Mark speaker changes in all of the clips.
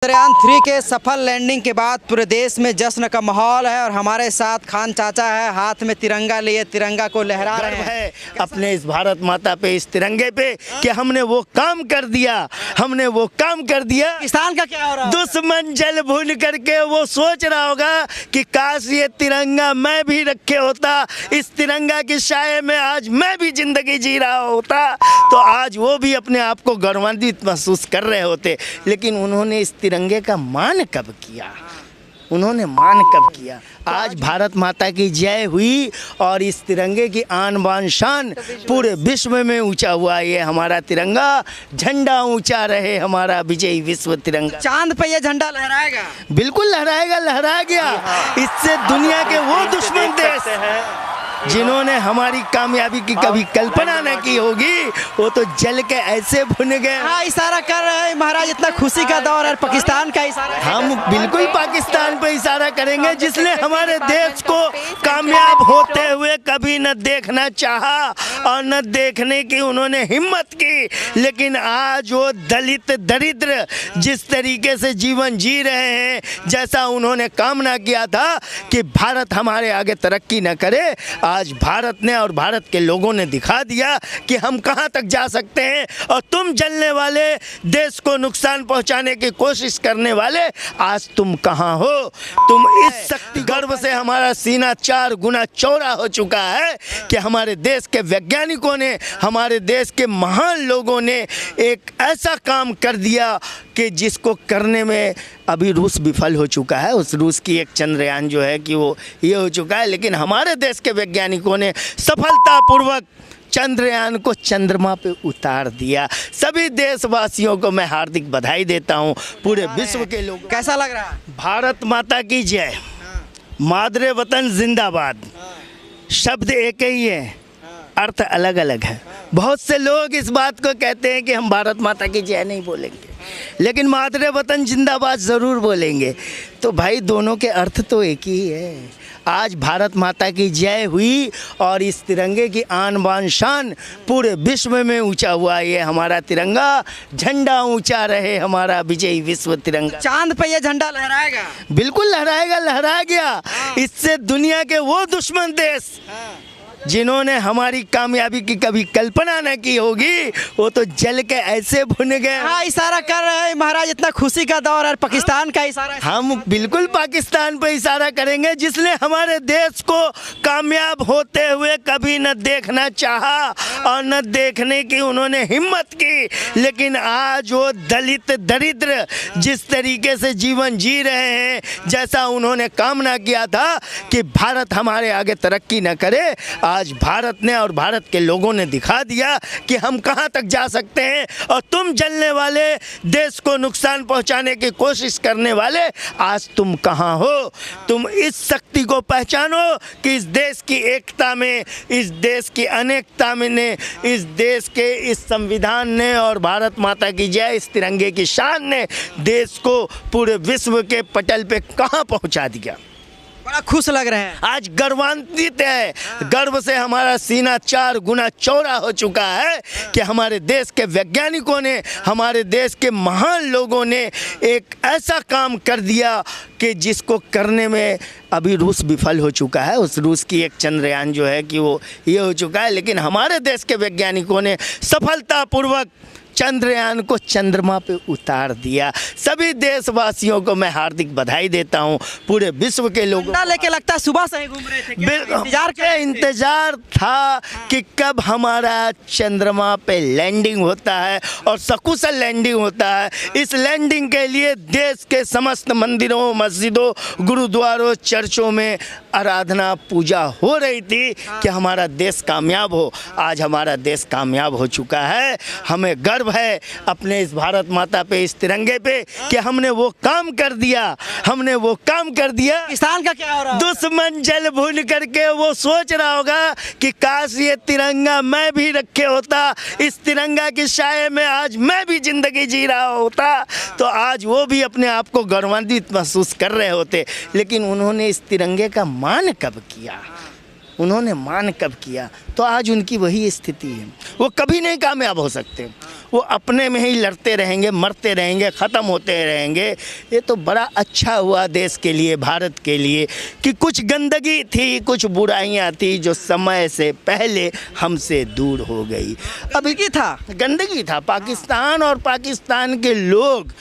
Speaker 1: चंद्रयान-3 के सफल लैंडिंग के बाद पूरे देश में जश्न का माहौल है और हमारे साथ खान चाचा है, हाथ में तिरंगा लिए तिरंगा को लहरा रहे हैं।
Speaker 2: अपने इस भारत माता पे, इस तिरंगे पे कि हमने वो काम कर दिया, हमने वो काम कर दिया।
Speaker 1: पाकिस्तान का क्या हो रहा है?
Speaker 2: दुश्मन जल भून करके वो सोच रहा होगा कि काश ये तिरंगा मैं भी रखे होता, इस तिरंगा की साए में आज मैं भी जिंदगी जी रहा होता, तो आज वो भी अपने आप को गौरवान्वित महसूस कर रहे होते। लेकिन उन्होंने इस तिरंगे का मान कब किया? उन्होंने मान कब किया? आज भारत माता की जय हुई और इस तिरंगे की आन बान शान पूरे विश्व में ऊंचा हुआ। ये हमारा तिरंगा, झंडा ऊंचा रहे हमारा विजयी विश्व तिरंगा।
Speaker 1: चांद पे ये झंडा लहराएगा?
Speaker 2: बिल्कुल लहराएगा, लहरा गया। इससे दुनिया के वो दुश्मन देश जिन्होंने हमारी कामयाबी की कभी कल्पना न की होगी, वो तो जल के ऐसे भुन गए।
Speaker 1: हाँ, इशारा कर रहे हैं महाराज, इतना खुशी का दौर है, पाकिस्तान का इशारा।
Speaker 2: हम बिल्कुल पाकिस्तान पे इशारा करेंगे जिसने हमारे देश को कामयाब होते हुए कभी न देखना चाहा और न देखने की उन्होंने हिम्मत की। लेकिन आज वो दलित दरिद्र जिस तरीके से जीवन जी रहे हैं, जैसा उन्होंने कामना किया था कि भारत हमारे आगे तरक्की न करे, आज भारत ने और भारत के लोगों ने दिखा दिया कि हम कहां तक जा सकते हैं। और तुम जलने वाले, देश को नुकसान पहुंचाने की कोशिश करने वाले, आज तुम कहां हो? तुम इस शक्ति गर्व से हमारा सीना 4 गुना चौड़ा हो चुका है कि हमारे देश के वैज्ञानिकों ने, हमारे देश के महान लोगों ने एक ऐसा काम कर दिया कि जिसको करने में अभी रूस विफल हो चुका है। उस रूस की एक चंद्रयान जो है कि वो ये हो चुका है, लेकिन हमारे देश के वैज्ञानिकों ने सफलतापूर्वक चंद्रयान को चंद्रमा पे उतार दिया। सभी देशवासियों को मैं हार्दिक बधाई देता हूँ, पूरे विश्व के लोगों।
Speaker 1: कैसा लग रहा है?
Speaker 2: भारत माता की जय, मादरे वतन जिंदाबाद। शब्द एक ही है, अर्थ अलग अलग है। बहुत से लोग इस बात को कहते हैं कि हम भारत माता की जय नहीं बोलेंगे, लेकिन मादरे वतन जिंदाबाद ज़रूर बोलेंगे। तो भाई दोनों के अर्थ तो एक ही है। आज भारत माता की जय हुई और इस तिरंगे की आन बान शान पूरे विश्व में ऊंचा हुआ। ये हमारा तिरंगा, झंडा ऊंचा रहे हमारा विजयी विश्व तिरंगा।
Speaker 1: चांद पे ये झंडा लहराएगा?
Speaker 2: बिल्कुल लहराएगा, लहरा गया। इससे दुनिया के वो दुश्मन देश जिन्होंने हमारी कामयाबी की कभी कल्पना न की होगी, वो तो जल के ऐसे भुन गए।
Speaker 1: हाँ, इशारा कर रहे हैं महाराज, इतना खुशी का दौर है, पाकिस्तान का इशारा।
Speaker 2: हम बिल्कुल पाकिस्तान पे इशारा करेंगे जिसने हमारे देश को कामयाब होते हुए कभी न देखना चाहा और न देखने की उन्होंने हिम्मत की। लेकिन आज वो दलित दरिद्र जिस तरीके से जीवन जी रहे हैं, जैसा उन्होंने कामना किया था कि भारत हमारे आगे तरक्की न करे, आज भारत ने और भारत के लोगों ने दिखा दिया कि हम कहां तक जा सकते हैं। और तुम जलने वाले, देश को नुकसान पहुंचाने की कोशिश करने वाले, आज तुम कहां हो? तुम इस शक्ति को पहचानो कि इस देश की एकता में, इस देश की अनेकता में ने, इस देश के इस संविधान ने और भारत माता की जय, इस तिरंगे की शान ने देश को पूरे विश्व के पटल पे कहां पहुंचा दिया।
Speaker 1: बड़ा खुश लग रहे हैं।
Speaker 2: आज गर्वान्वित है, गर्व से हमारा सीना 4 गुना चौड़ा हो चुका है कि हमारे देश के वैज्ञानिकों ने, हमारे देश के महान लोगों ने एक ऐसा काम कर दिया कि जिसको करने में अभी रूस विफल हो चुका है। उस रूस की एक चंद्रयान जो है कि वो ये हो चुका है, लेकिन हमारे देश के वैज्ञानिकों ने सफलतापूर्वक चंद्रयान को चंद्रमा पे उतार दिया। सभी देशवासियों को मैं हार्दिक बधाई देता हूं, पूरे विश्व के लोगों।
Speaker 1: लेके लगता है सुबह से ही घूम रहे थे,
Speaker 2: इंतजार था कि कब हमारा चंद्रमा पे लैंडिंग होता है और सकुशल लैंडिंग होता है। इस लैंडिंग के लिए देश के समस्त मंदिरों, मस्जिदों, गुरुद्वारों, चर्चों में आराधना पूजा हो रही थी कि हमारा देश कामयाब हो। आज हमारा देश कामयाब हो चुका है। हमें गर्व है अपने इस भारत माता पे, इस तिरंगे पे कि हमने वो काम कर दिया, हमने वो काम कर दिया।
Speaker 1: पाकिस्तान का क्या हो रहा है?
Speaker 2: दुश्मन जल भून करके वो सोच रहा होगा कि काश ये तिरंगा मैं भी रखे होता, इस तिरंगा की साए में आज मैं भी जिंदगी जी रहा होता, तो आज वो भी अपने आप को गौरवान्वित महसूस कर रहे होते। लेकिन उन्होंने इस तिरंगे का मान कब किया? उन्होंने मान कब किया, तो आज उनकी वही स्थिति है। वो कभी नहीं कामयाब हो सकते, वो अपने में ही लड़ते रहेंगे, मरते रहेंगे, ख़त्म होते रहेंगे। ये तो बड़ा अच्छा हुआ देश के लिए, भारत के लिए, कि कुछ गंदगी थी, कुछ बुराइयां थी जो समय से पहले हमसे दूर हो गई।
Speaker 1: अभी की था
Speaker 2: गंदगी था पाकिस्तान, और पाकिस्तान के लोग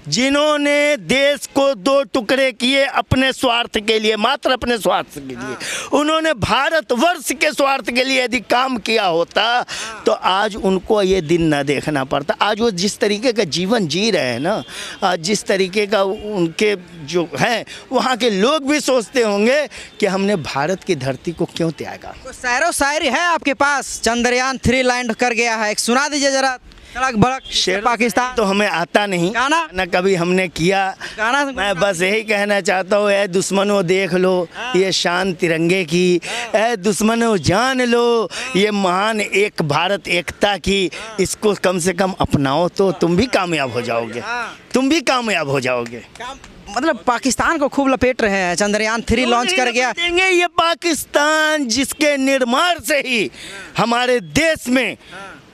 Speaker 2: जिन्होंने देश को दो टुकड़े किए अपने स्वार्थ के लिए, मात्र अपने स्वार्थ के लिए, उन्होंने भारतवर्ष के स्वार्थ के लिए यदि काम किया होता तो आज उनको ये दिन न देखना पड़ता। आज वो जिस तरीके का जीवन जी रहे हैं ना, आज जिस तरीके का उनके जो है, वहाँ के लोग भी सोचते होंगे कि हमने भारत की धरती को क्यों त्यागा।
Speaker 1: तो शायरो शायरी है आपके पास? चंद्रयान 3 लैंड कर गया है, एक सुना दीजिए जरा। तड़क भड़क
Speaker 2: शेर
Speaker 1: पाकिस्तान
Speaker 2: तो हमें आता नहीं,
Speaker 1: गाना
Speaker 2: न कभी हमने किया।
Speaker 1: गाना
Speaker 2: मैं बस यही कहना चाहता हूँ, ऐ दुश्मनों देख लो ये शान तिरंगे की, ऐ दुश्मनों जान लो ये महान एक भारत एकता की। इसको कम से कम अपनाओ तो तुम भी कामयाब हो जाओगे, तुम भी कामयाब हो जाओगे।
Speaker 1: मतलब पाकिस्तान को खूब लपेट रहे हैं, चंद्रयान 3 लॉन्च कर गया।
Speaker 2: देंगे ये पाकिस्तान जिसके निर्माण से ही हमारे देश में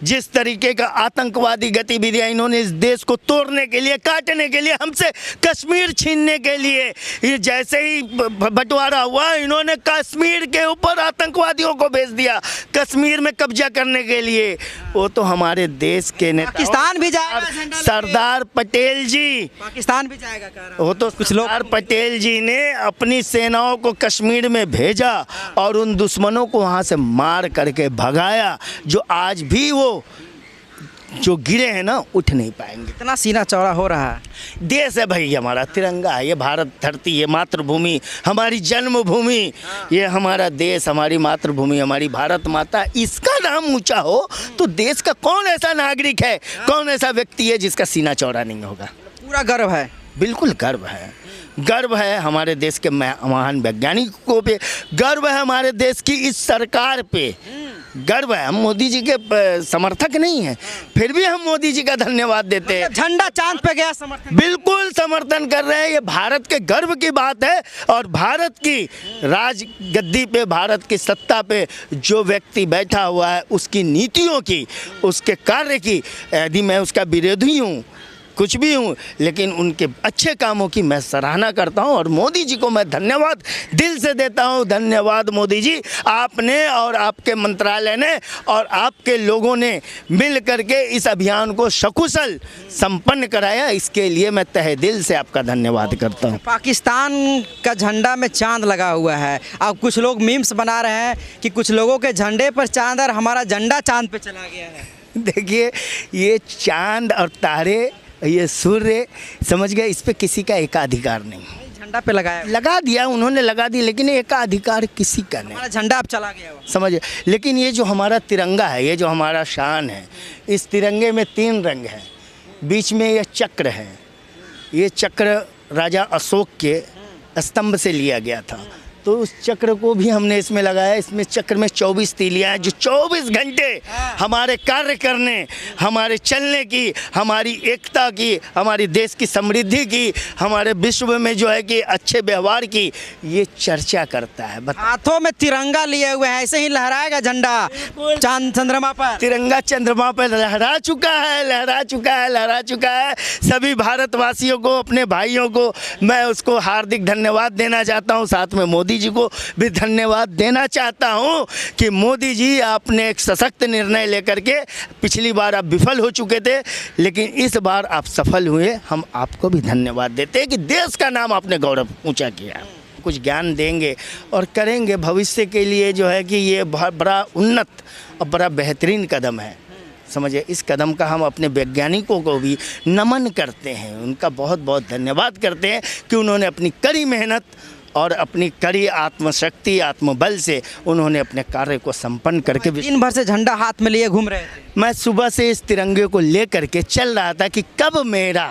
Speaker 2: जिस तरीके का आतंकवादी गतिविधियां इन्होंने इस देश को तोड़ने के लिए, काटने के लिए, हमसे कश्मीर छीनने के लिए, ये जैसे ही बंटवारा हुआ इन्होंने कश्मीर के ऊपर आतंकवादियों को भेज दिया कश्मीर में कब्जा करने के लिए। वो तो हमारे देश के नेता
Speaker 1: पाकिस्तान भी जाएगा,
Speaker 2: सरदार पटेल जी,
Speaker 1: पाकिस्तान भी जाएगा कह रहा हूं।
Speaker 2: वो तो कुछ लोग, सरदार पटेल जी ने अपनी सेनाओं को कश्मीर में भेजा और उन दुश्मनों को वहाँ से मार करके भगाया, जो आज भी वो जो गिरे हैं ना उठ नहीं पाएंगे।
Speaker 1: इतना सीना चौड़ा हो रहा है।
Speaker 2: देश है भाई हमारा, तिरंगा है, ये भारत धरती, ये मातृभूमि, हमारी जन्मभूमि, ये हमारा देश, हमारी मातृभूमि, हमारी भारत माता। इसका नाम ऊंचा हो तो देश का कौन ऐसा नागरिक है, कौन ऐसा व्यक्ति है जिसका सीना चौड़ा नहीं होगा।
Speaker 1: पूरा गर्व है,
Speaker 2: बिल्कुल गर्व है। गर्व है हमारे देश के महान वैज्ञानिकों पे, गर्व है हमारे देश की इस सरकार पे, गर्व है। हम मोदी जी के समर्थक नहीं हैं, फिर भी हम मोदी जी का धन्यवाद देते हैं।
Speaker 1: झंडा चांद पे गया, समर्थन
Speaker 2: बिल्कुल समर्थन कर रहे हैं। ये भारत के गर्व की बात है, और भारत की राज गद्दी पे, भारत की सत्ता पे जो व्यक्ति बैठा हुआ है उसकी नीतियों की, उसके कार्य की, यदि मैं उसका विरोधी हूँ, कुछ भी हूँ, लेकिन उनके अच्छे कामों की मैं सराहना करता हूँ और मोदी जी को मैं धन्यवाद दिल से देता हूँ। धन्यवाद मोदी जी, आपने और आपके मंत्रालय ने और आपके लोगों ने मिल करके इस अभियान को सकुशल संपन्न कराया, इसके लिए मैं तहे दिल से आपका धन्यवाद करता हूँ।
Speaker 1: पाकिस्तान का झंडा में चांद लगा हुआ है, अब कुछ लोग मीम्स बना रहे हैं कि कुछ लोगों के झंडे पर चांद और हमारा झंडा चांद पे चला गया है।
Speaker 2: देखिए, ये चांद और तारे, ये सूर्य, समझ गए, इस पे किसी का एकाधिकार नहीं।
Speaker 1: झंडा पे लगाया,
Speaker 2: लगा दिया उन्होंने, लगा दी, लेकिन एकाधिकार किसी का नहीं।
Speaker 1: हमारा झंडा अब चला गया,
Speaker 2: समझ। लेकिन ये जो हमारा तिरंगा है, ये जो हमारा शान है, इस तिरंगे में 3 रंग हैं, बीच में ये चक्र है। ये चक्र राजा अशोक के स्तंभ से लिया गया था, तो उस चक्र को भी हमने इसमें लगाया। इसमें चक्र में 24 तीलियाँ हैं जो 24 घंटे हमारे कार्य करने, हमारे चलने की, हमारी एकता की, हमारी देश की समृद्धि की, हमारे विश्व में जो है कि अच्छे व्यवहार की ये चर्चा करता है।
Speaker 1: हाथों में तिरंगा लिए हुए हैं, ऐसे ही लहराएगा झंडा चांद चंद्रमा पर।
Speaker 2: तिरंगा चंद्रमा पर लहरा चुका है, लहरा चुका है, लहरा चुका है। सभी भारतवासियों को, अपने भाइयों को मैं उसको हार्दिक धन्यवाद देना चाहता हूँ। साथ में मोदी जी को भी धन्यवाद देना चाहता हूं कि मोदी जी आपने एक सशक्त निर्णय लेकर के, पिछली बार आप विफल हो चुके थे लेकिन इस बार आप सफल हुए, हम आपको भी धन्यवाद देते हैं कि देश का नाम आपने गौरव ऊंचा किया। कुछ ज्ञान देंगे और करेंगे भविष्य के लिए, जो है कि ये बहुत बड़ा उन्नत और बड़ा बेहतरीन कदम है। समझिए, इस कदम का हम अपने वैज्ञानिकों को भी नमन करते हैं, उनका बहुत बहुत धन्यवाद करते हैं कि उन्होंने अपनी कड़ी मेहनत और अपनी कड़ी आत्मशक्ति, आत्मबल से उन्होंने अपने कार्य को संपन्न करके।
Speaker 1: दिन भर से झंडा हाथ में लिए घूम रहे थे।
Speaker 2: मैं सुबह से इस तिरंगे को लेकर के चल रहा था कि कब मेरा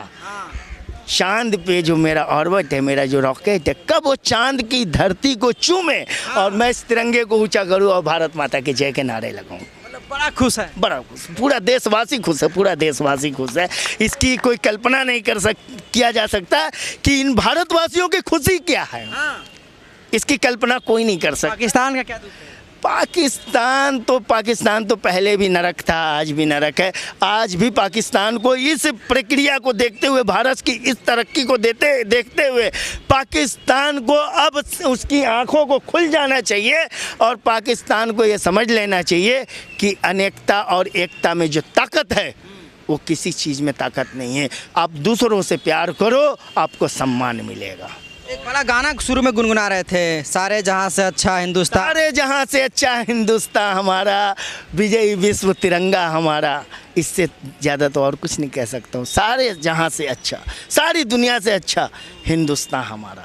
Speaker 2: चांद पे जो मेरा ऑर्बिट है, मेरा जो रॉकेट है, कब वो चांद की धरती को चूमे और मैं इस तिरंगे को ऊंचा करूं और भारत माता के जय के नारे लगाऊं।
Speaker 1: बड़ा खुश है,
Speaker 2: बड़ा खुश, पूरा देशवासी खुश है, पूरा देशवासी खुश है। इसकी कोई कल्पना नहीं किया जा सकता कि इन भारतवासियों की खुशी क्या है। इसकी कल्पना कोई नहीं कर सकता।
Speaker 1: पाकिस्तान का क्या दुख है?
Speaker 2: पाकिस्तान तो पहले भी नरक था, आज भी नरक है। आज भी पाकिस्तान को इस प्रक्रिया को देखते हुए, भारत की इस तरक्की को देखते हुए पाकिस्तान को अब उसकी आंखों को खुल जाना चाहिए और पाकिस्तान को ये समझ लेना चाहिए कि अनेकता और एकता में जो ताकत है वो किसी चीज़ में ताकत नहीं है। आप दूसरों से प्यार करो, आपको सम्मान मिलेगा।
Speaker 1: एक बड़ा गाना शुरू में गुनगुना रहे थे, सारे जहां से अच्छा हिंदुस्तान।
Speaker 2: सारे जहां से अच्छा हिंदुस्तान हमारा, विजयी विश्व तिरंगा हमारा। इससे ज़्यादा तो और कुछ नहीं कह सकता हूँ। सारे जहां से अच्छा, सारी दुनिया से अच्छा हिंदुस्तान हमारा।